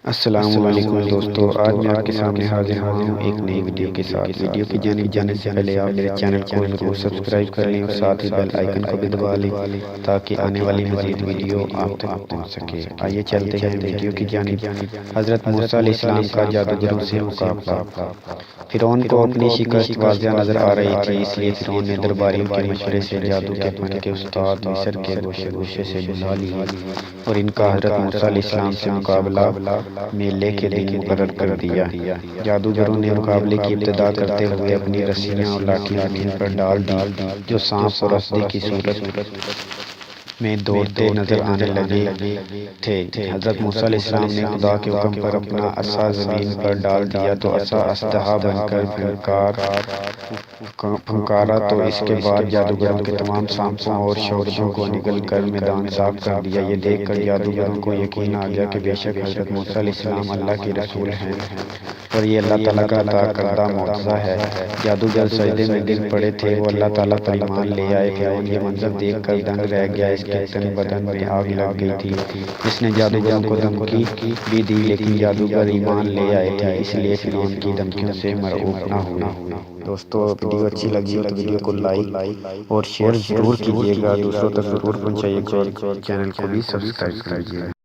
السلام علیکم دوستو، آج میں آپ کے سامنے حاضر ہوا ہوں ایک نئی ویڈیو کے ساتھ۔ ویڈیو کی جانب جانے سے پہلے آپ میرے چینل کو ضرور سبسکرائب کر لیں اور ساتھ ہی بیل آئیکن کو بھی دبا لیں تاکہ آنے والی مزید ویڈیو آپ تک پہنچ سکے۔ آئیے چلتے ہیں ویڈیو کی جانب۔ حضرت موسیٰ علیہ السلام کا جادوگروں سے مقابلہ۔ فرعون کو اپنی شکست واضح نظر آ رہی تھی، اس لیے فرعون نے درباریوں کے مشورے سے جادو کے فن کے استاد مصر کے گوشے گوشے سے بلا لیے اور ان کا حضرت موسیٰ علیہ السلام سے مقابلہ میلے کے دن مقرر کر دیا۔ جادوگروں نے مقابلے کی ابتدا کرتے ہوئے اپنی رسیاں اور لاٹھی زمین پر ڈال دی، جو سانپ اور اسدی کی صورت میں دوڑتے نظر آنے لگے تھے۔ حضرت موسیٰ علیہ السلام نے خدا کے حکم پر اپنا عصا زمین پر ڈال دیا تو عصا اژدہا بن کر پھنکارا تو اس کے بعد جادوگروں کے تمام سانپوں اور شعبدوں کو نگل کر میدان صاف کر دیا۔ یہ دیکھ کر جادوگروں کو یقین آ گیا کہ بے شک حضرت موسیٰ علیہ السلام اللہ کے رسول ہیں اور یہ اللہ تعالیٰ کا عطا کردہ معجزہ ہے۔ جادوگر سجدے میں گر پڑے تھے، وہ اللہ تعالیٰ پر ایمان لے آئے۔ فرعون یہ منظر دیکھ کر دنگ رہ گیا، اس کے تن بدن میں آگ لگ گئی تھی۔ اس نے جادوگروں کو دھمکی بھی دی لیکن جادوگر ایمان لے آئے تھے، اس لیے فرعون کی دھمکیوں سے مرعوب نہ ہوئے۔ دوستو، ویڈیو اچھی لگی ہو تو ویڈیو کو لائک اور شیئر ضرور کیجیے گا، دوسروں تک ضرور پہنچائیے گا اور چینل کو بھی سبسکرائب کیجیے گا۔